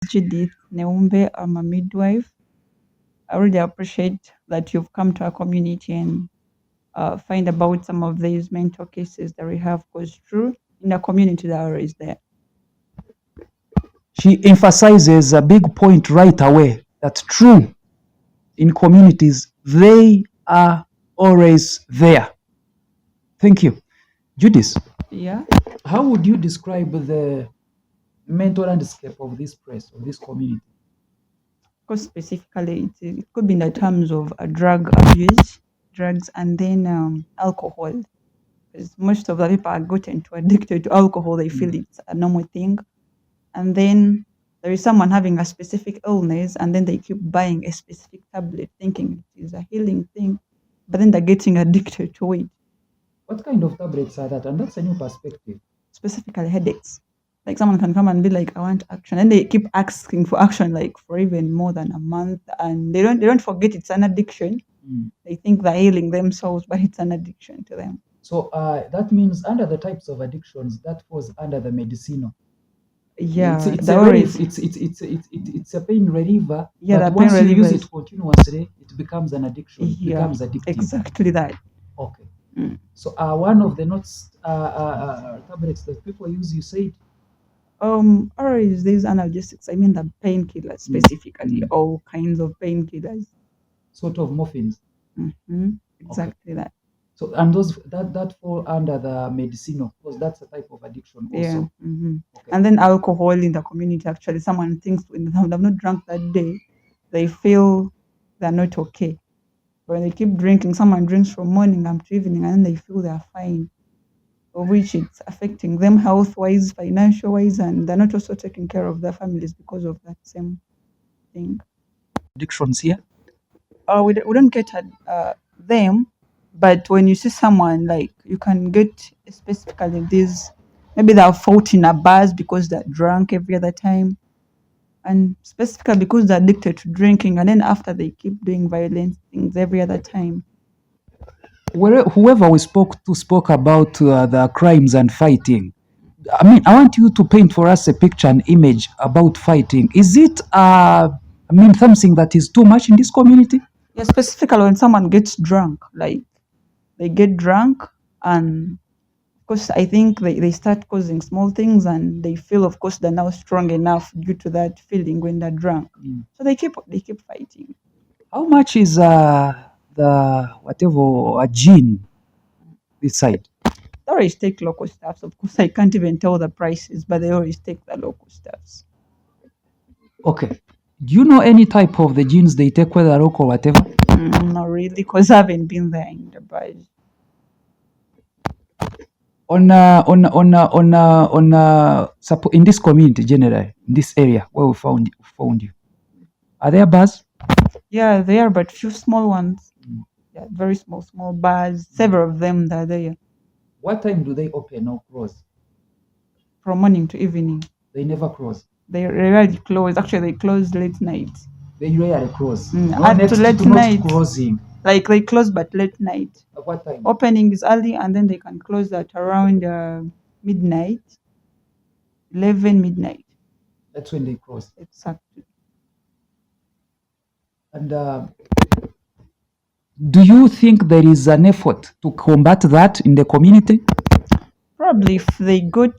Judith Neumbe. I'm a midwife. I really appreciate that you've come to our community and find about some of these mental cases that we have, because true, in the community that is there. She emphasizes a big point right away that true in communities, they are always there. Thank you. Judith, Yeah. how would you describe the mental landscape of this place, of this community? Because specifically, it could be in the terms of drug abuse, drugs, and then alcohol. Because most of the people are gotten to addicted to alcohol, they feel it's a normal thing. And then there is someone having a specific illness, and then they keep buying a specific tablet, thinking it is a healing thing, but then they're getting addicted to it. What kind of tablets are that? And that's a new perspective. Specifically, headaches. Like someone can come and be like, "I want action," and they keep asking for action like for even more than a month, and they don't forget it's an addiction. They think they're healing themselves, but it's an addiction to them. So that means under the types of addictions, that falls under the medicinal. Yeah, it's a pain reliever. Yeah, but the pain once you use relievers. it continuously, it becomes an addiction. It Yeah, becomes addictive. exactly that. Okay. So one of the notes tablets that people use, you said, Or is these analgesics? I mean the painkillers specifically, all kinds of painkillers. sort of morphines. Exactly that. So and those that fall under the medicinal, because that's a type of addiction also. Yeah. Okay. And then alcohol in the community. Actually, someone thinks when they've not drunk that day, they feel they're not okay. When they keep drinking, someone drinks from morning up to evening, and then they feel they're fine. Of which it's affecting them health-wise, financial-wise, and they're not also taking care of their families because of that same thing. Addictions here. We don't get at them, but when you see someone, like, you can get specifically these, maybe they're fault in a bars because they're drunk every other time, and specifically because they're addicted to drinking, and then after they keep doing violent things every other time. Whoever we spoke about the crimes and fighting. I mean, I want you to paint for us a picture, an image about fighting. Is it, something that is too much in this community? Yeah, specifically when someone gets drunk, like they get drunk, and of course I think they start causing small things, and they feel, of course, they're now strong enough due to that feeling when they're drunk. So they keep fighting. How much is the whatever a gin this side? They always take local stuffs. Of course, I can't even tell the prices, but they always take the local stuffs. Okay. Do you know any type of the gins they take, whether local or whatever? Not really, because I haven't been there in the bar. In this community generally, in this area where we found you, are there bars? Yeah, there are, but few small ones. Yeah, very small bars. Several of them that are there. What time do they open or close? From morning to evening. They never close. They rarely close. Actually, they close late night. They rarely close. Up to late night. Closing. Like they close, but late night. At what time? Opening is early, and then they can close at around midnight, 11 midnight. That's when they close. Exactly. And do you think there is an effort to combat that in the community? Probably if they got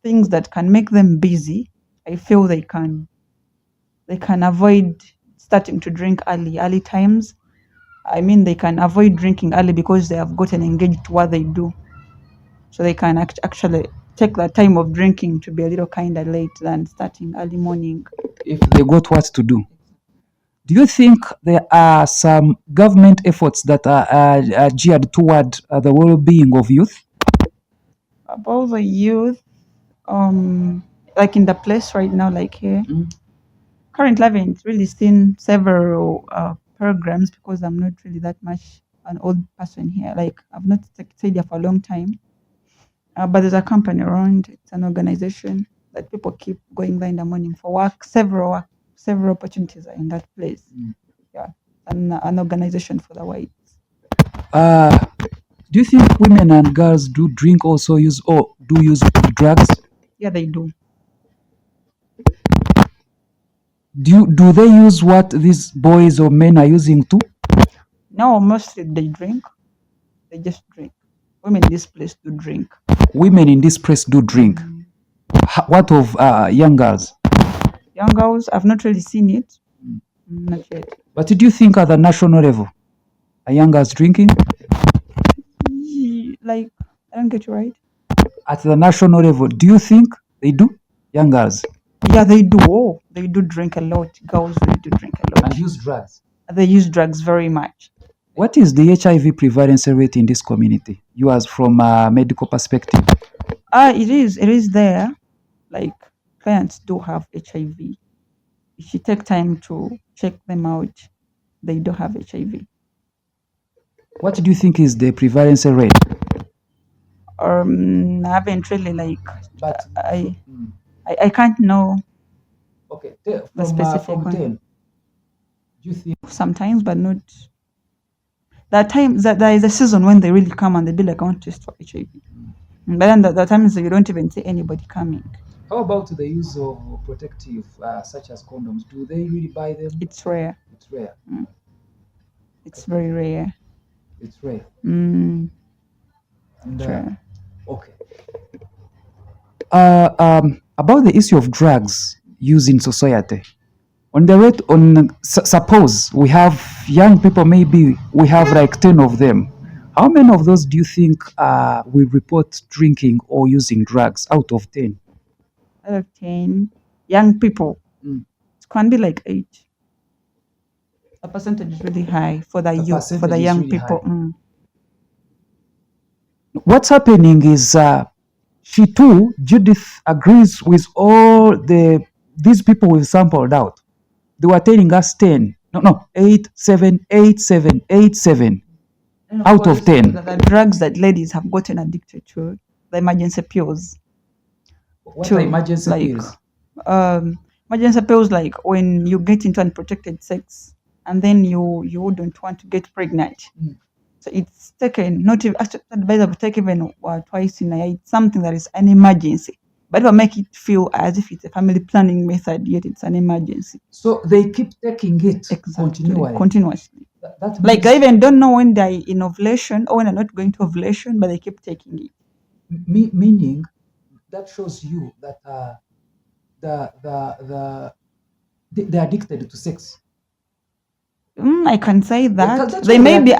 things that can make them busy, I feel they can avoid starting to drink early times. I mean, they can avoid drinking early because they have gotten engaged to what they do. So they can actually take the time of drinking to be a little kind of late than starting early morning. If they got what to do. Do you think there are some government efforts that are geared toward the well-being of youth? About the youth, like in the place right now, like here, currently I haven't really seen several programs because I'm not really that much an old person here. Like, I've not stayed here for a long time. But there's a company around. It's an organization that people keep going there in the morning for work. Several opportunities are in that place. Yeah, an organization for the whites. Do you think women and girls do drink, also use drugs? Yeah, they do. Do they use what these boys or men are using too? No, mostly they drink. They just drink. Women in this place do drink. Women in this place do drink. What of young girls? Young girls, I've not really seen it. Not yet. But do you think at the national level, are young girls drinking? Like, I don't get you right. At the national level, do you think they do? Young girls. Yeah, they do. Oh, they do drink a lot. Girls really do drink a lot. And use drugs. They use drugs very much. What is the HIV prevalence rate in this community? You as from a medical perspective. It is there. Like, clients do have HIV. If you take time to check them out, they do have HIV. What do you think is the prevalence rate? I haven't really like. But I can't know okay, the specific from one. 10, do you think Sometimes, but not. That time that there is a season when they really come and they be like, I want to test for HIV. But then the times you don't even see anybody coming. how about the use of protective such as condoms? Do they really buy them? It's rare. It's rare. It's very rare. It's rare. And, And, okay. About the issue of drugs used in society. On the rate, suppose we have young people, maybe we have like 10 of them. How many of those do you think will report drinking or using drugs out of 10? Out of 10 young people, it can be like 8. The percentage is really high for the youth, for the young really people. What's happening is she too, Judith, agrees with all these people we've sampled out. They were telling us 10, no, 8, 7, 8, 7, 8, 7 out of 10. The drugs that ladies have gotten addicted to, the emergency pills. What are emergency pills? Emergency pills, like when you get into unprotected sex and then you wouldn't want to get pregnant. So it's taken, not advisable to take even twice in a year. It's something that is an emergency. But it will make it feel as if it's a family planning method, yet it's an emergency. So they keep taking it continuously. Like I even don't know when they're in ovulation or when they're not going to ovulation, but they keep taking it. Meaning that shows you that they're addicted to sex. I can say that they may be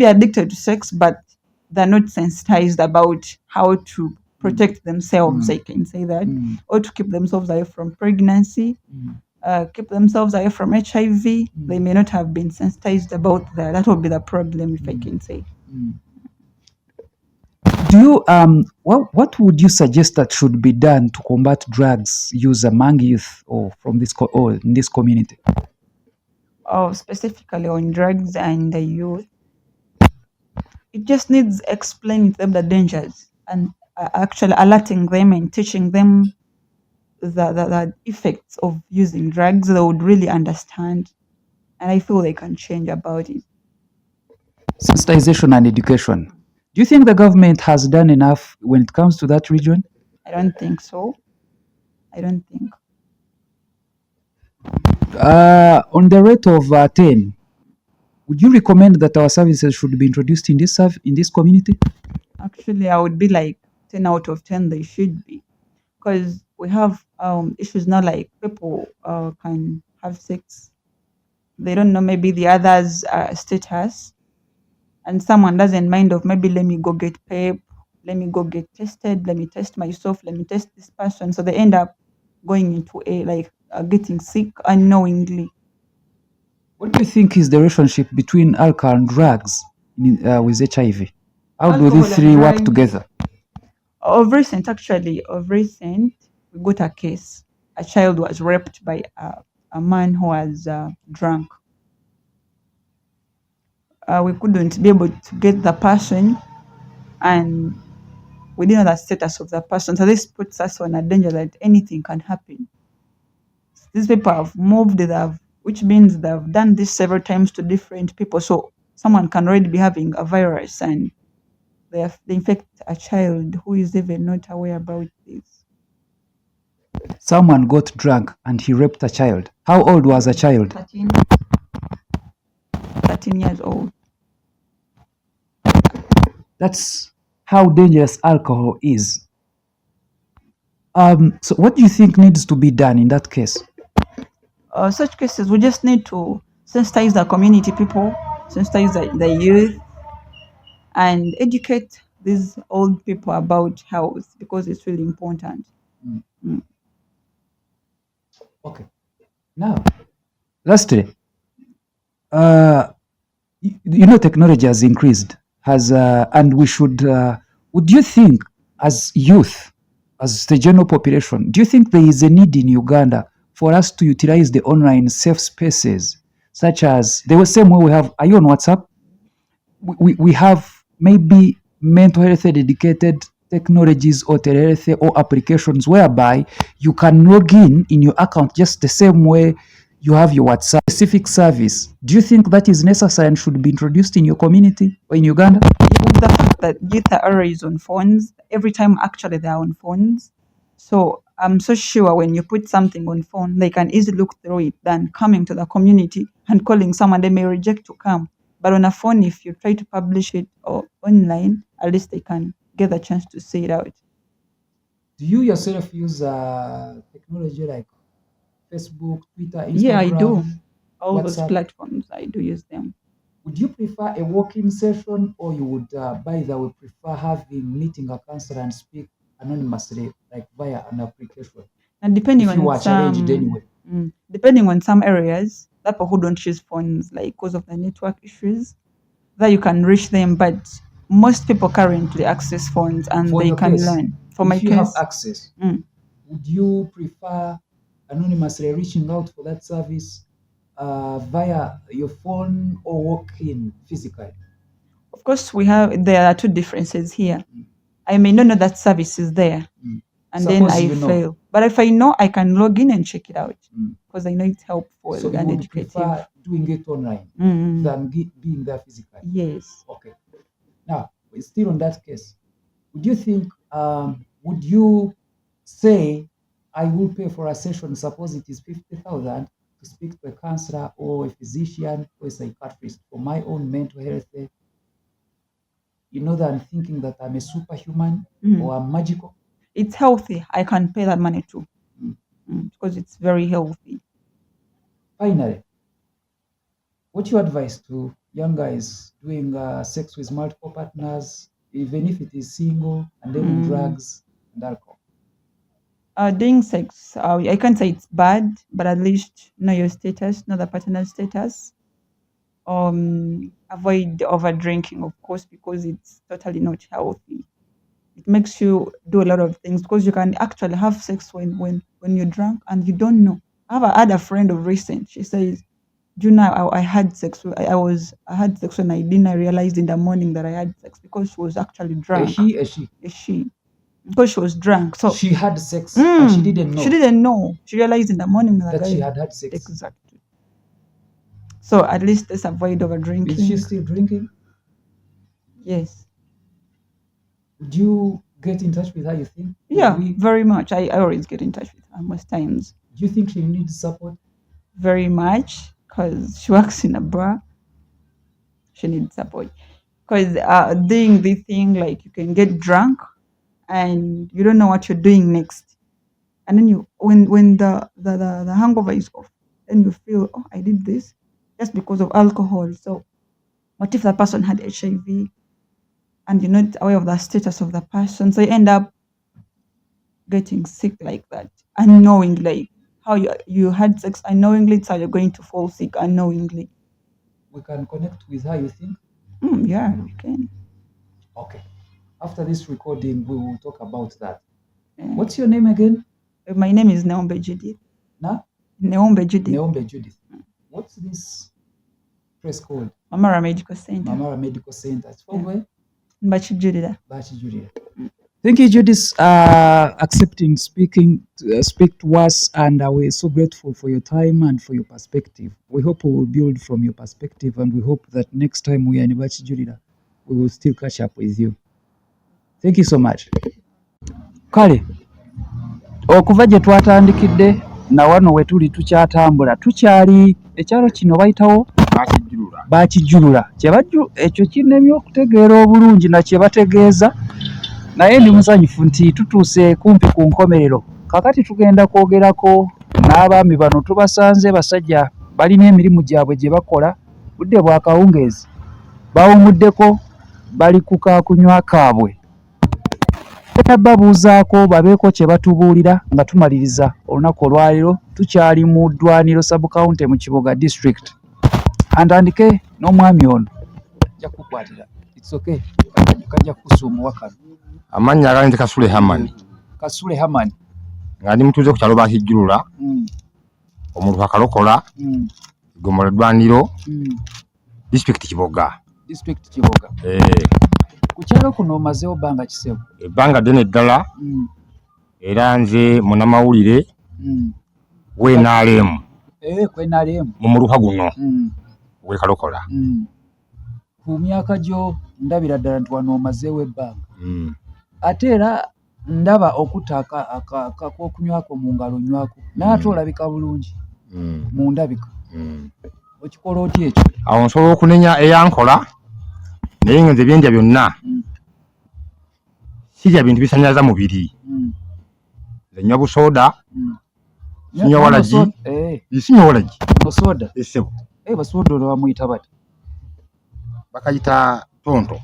addicted to sex, but they're not sensitized about how to protect themselves. I can say that, or to keep themselves away from pregnancy, keep themselves away from HIV. They may not have been sensitized about that. That would be the problem, if I can say. Do you what would you suggest that should be done to combat drugs use among youth or from this or in this community? Specifically on drugs and the youth, it just needs explaining to them the dangers and actually alerting them and teaching them the effects of using drugs. They would really understand, and I feel they can change about it. Sensitization and education. Do you think the government has done enough when it comes to that region? I don't think so. I don't think. On the rate of 10, would you recommend that our services should be introduced in this community? Actually, I would be like 10 out of 10. They should be, because we have issues now, like people can have sex. They don't know maybe the other's status, and someone doesn't mind of maybe let me go get PEP, let me go get tested, let me test myself, let me test this person. So they end up going into getting sick unknowingly. What do you think is the relationship between alcohol and drugs with HIV? How do these three work together? Of recent, we got a case. A child was raped by a man who was drunk. We couldn't be able to get the person, and we didn't know the status of the person. So this puts us on a danger that anything can happen. These people have moved, which means they've done this several times to different people. So someone can already be having a virus and they infect a child who is even not aware about this. Someone got drunk and he raped a child. How old was a child? 13 years old. That's how dangerous alcohol is. So what do you think needs to be done in that case? Such cases, we just need to sensitize the community people, sensitize the youth, and educate these old people about health because it's really important. Okay. Now, lastly, uh, technology has increased, and we should. Would you think, as youth, as the general population, do you think there is a need in Uganda for us to utilize the online safe spaces, such as the same way we have? Are you on WhatsApp? We have maybe mental health dedicated technologies or telehealth or applications whereby you can log in your account just the same way you have your WhatsApp specific service. Do you think that is necessary and should be introduced in your community or in Uganda? With the fact that youth are always on phones, every time actually they're on phones. So I'm so sure when you put something on phone, they can easily look through it than coming to the community and calling someone they may reject to come. But on a phone, if you try to publish it or online, at least they can get the chance to see it out. Do you yourself use technology like Facebook, Twitter, Yeah, I do. Instagram, All those WhatsApp? platforms, I do use them. Would you prefer a walk-in session, or you would, by the way, prefer meeting a counselor and speak anonymously, like via an application, And depending if you on are challenged anyway? depending on some areas, that people who don't use phones, like because of the network issues, that you can reach them. But most people currently access phones and For they your can case, learn. For my if you have case, access, mm, would you prefer anonymously reaching out for that service via your phone or walk-in physically? of course, there are two differences here. I may not know that service is there, and then Suppose I you know. fail. But if I know, I can log in and check it out Mm. because I know it's helpful So you and would educative. prefer doing it online than being there physically? Yes. Okay. Now, still on that case, would you think, would you say, I will pay for a session, suppose it is 50,000 to speak to a counselor or a physician or a psychiatrist for my own mental health, than thinking that I'm a superhuman or I'm magical? It's healthy. I can pay that money too Mm. because it's very healthy. Finally, what's your advice to young guys doing sex with multiple partners, even if it is single, and then drugs and alcohol? Doing sex, I can't say it's bad, but at least know your status, know the partner's status. Avoid over drinking, of course, because it's totally not healthy. It makes you do a lot of things because you can actually have sex when you're drunk and you don't know. I had a friend of recent. She says, "Do you know I had sex? I had sex when I didn't. I realized in the morning that I had sex because she was actually drunk. She because she was drunk. So she had sex and she didn't know. She didn't know. She realized in the morning that she had sex. Exactly. So at least let's avoid over drinking. Is she still drinking? Yes. Would you get in touch with her, you think? Yeah, very much. I always get in touch with her most times. Do you think she needs support? Very much, because she works in a bar. She needs support. Because doing this thing, like you can get drunk and you don't know what you're doing next. And then when the hangover is off, then you feel, oh, I did this just because of alcohol. So what if the person had HIV and you're not aware of the status of the person? So you end up getting sick like that, unknowingly. Like how you had sex unknowingly, it's how you're going to fall sick unknowingly. We can connect with her, you think? Yeah, we can. Okay. After this recording, we will talk about that. Yeah. What's your name again? My name is Neombe Judith. Neombe Judith. Neombe Judith. What's this place called? Mamara Medical Center. Mamara Medical Center. It's from where? Bachi Judith. Bachi Judith. Thank you, Judith, accepting speak to us, and we're so grateful for your time and for your perspective. We hope we will build from your perspective, and we hope that next time we are in Bachi Judith, we will still catch up with you. Thank you so much. Kale. okuva gye twatandikidde na wano we tuli tukyatambula tukyali ekyalo kino bayitawo bakijjulula ekyo kinemye okutegeera obulungi nakye bategeeza naye ndi musanyufu nti tutuuse kumpi ku nkomerero kakati tugenda kwogerako n'abaami bano tubasanze basajja balina emirimu gyabwe gye bakola budde bwa kawungeezi bawumuddeko bali ku kakunywa kaabwe babuuzaako babeeko kye batubuulira nga tumaliriza olunaku olwaliro tukyali mu ddwaniro subcounty mu Kiboga district antandike n'omwami ono ajja kukwatira kajja kukusuumuwa kano amannya agalente Kasule Hamani nga ndi mutuuze ku kyalo bakijjulula omuntu akalokola Gomolo ddwaniro district Kiboga ku kyalo kuno omazeewo bbanga kisebu ebbanga ddene ddala era nze munnamawulire w'NRM mu muluka guno w'ekalokola ku myaka gyo ndabira ddala nti wano omazeewo ebbanga ate era ndaba okutta ak'okunywako mu ngalo nywako naye ate olabika bulungi mu ndabika okikola otya ekyo awo nsobola okunenya eyankola naye ngenze byenja byonna sirya bintu bisanyaza mubiri nze nywa busoda sinywa walagi osoda esebo basoda olwo bamuyita bati bakayita tonto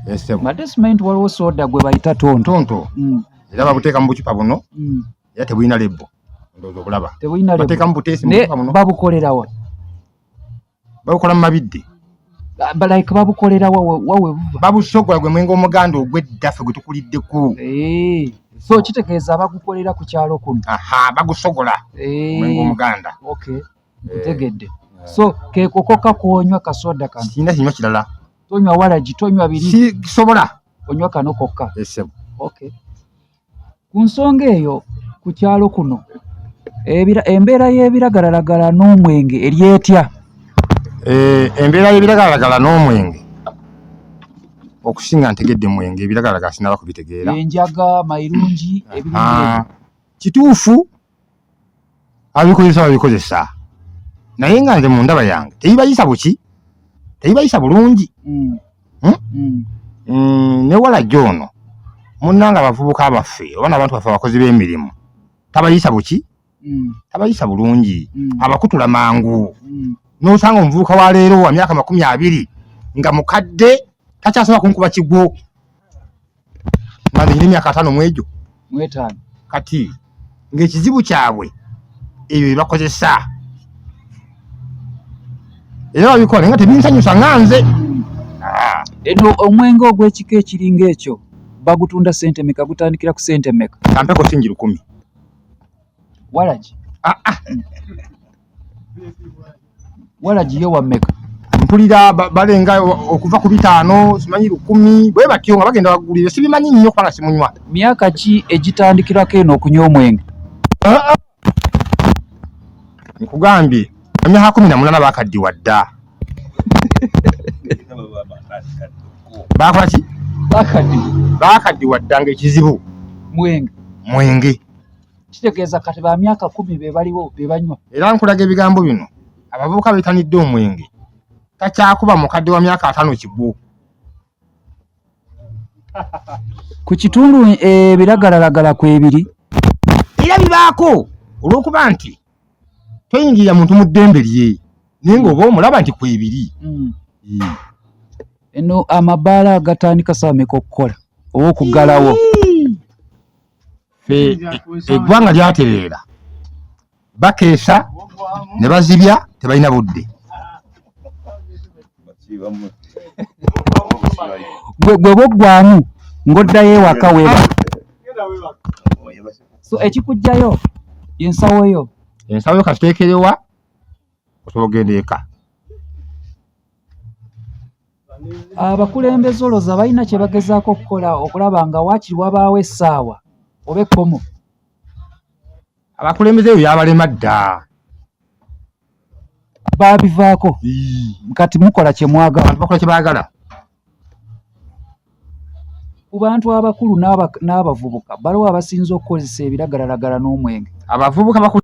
esebo madde simanyi nti waliwo soda gwe bayita tonto era babuteeka mu bucupa buno era tebulina lebo ndowooza obulaba bateeka mu buteesi mu bucupa buno babukolerawa babukola mu mabidde like babukolera wawe babusogola gwe mwenga omuganda ogw'eddafe gwe tukuliddeko so kitegeeza abagukolera ku kyalo kuno bagusogola mwenga omuganda ntegedde so kekokoka kuonywa kasoda kano sina kinywa kirala tonywa walagi tonywa biri kisobola onywa kano kokka esebo ku nsonga eyo ku kyalo kuno embeera y'ebiragalalagala n'omwenge eryetya embeera y'ebiragalalagala n'omwenge okusinga ntegedde mwenge ebiragalalagala sinaba kubitegeera enjaga mayirungi kituufu abikozesa naye nga nze mu ndaba yange tebibayisa buki tebibayisa bulungi ne walajja ono munnanga abavubuka abaffe oba n'abantu baffe abakozi b'emirimu tabayisa buki tabayisa bulungi abakutula mangu n'osanga omuvubuka wa leero wa myaka 20 nga mukadde takyasobola kunkuba kigwo nga nze nyina emyaka 5 mwegyo kati ng'ekizibu kyabwe ebyo bye bakozesa era babikola nga tebinsanyusa nga nze eno omwenge ogw'ekika ekiringa ekyo bagutunda sente meka gutandikira ku sente meka kampeko singi 10 walagi walagi yo wa meka mpulira balenga okuva ku 5 simanyi 10 bwe batyo nga bagenda bagulira sibimanyi nnyo kubanga simunywa myaka ki egitandikirako eno okunywa omwenge nkugambye emyaka 18 bakaddiwa dda bakola ki bakaddiwa dda ng'ekizibu mwenge kitegeeza kati ba myaka 10 be baliwo be banywa era nkulaga ebigambo bino abavubuka beetanidde omwenge takyakuba mukadde wa myaka 5 kigwo ku kitundu ebiragalalagala kwebiri era bibaako olw'okuba nti toyingirira muntu mu ddembe lye naye ng'oba omulaba nti kwebiri eno amabaala agatandika saameka okukola oba okuggalawo eggwanga lyatereera bakeesa ne bazibya tebalina budde gwe boggwamu ng'oddayo ewaka weba so ekikujjayo ensawo yo kasiteekerewa osobola ogenda eka abakulembeze olowooza balina kye bagezaako okukola okulaba nga waakiri wabaawo essaawa oba ekkomo abakulembeze ebyo byabalema dda babivaako kati mukola kye mwagala bakola kye baagala ku bantu abakulu n'abavubuka baliwo abasinza okukozesa ebiragalalagala n'omwenge. Abavubuka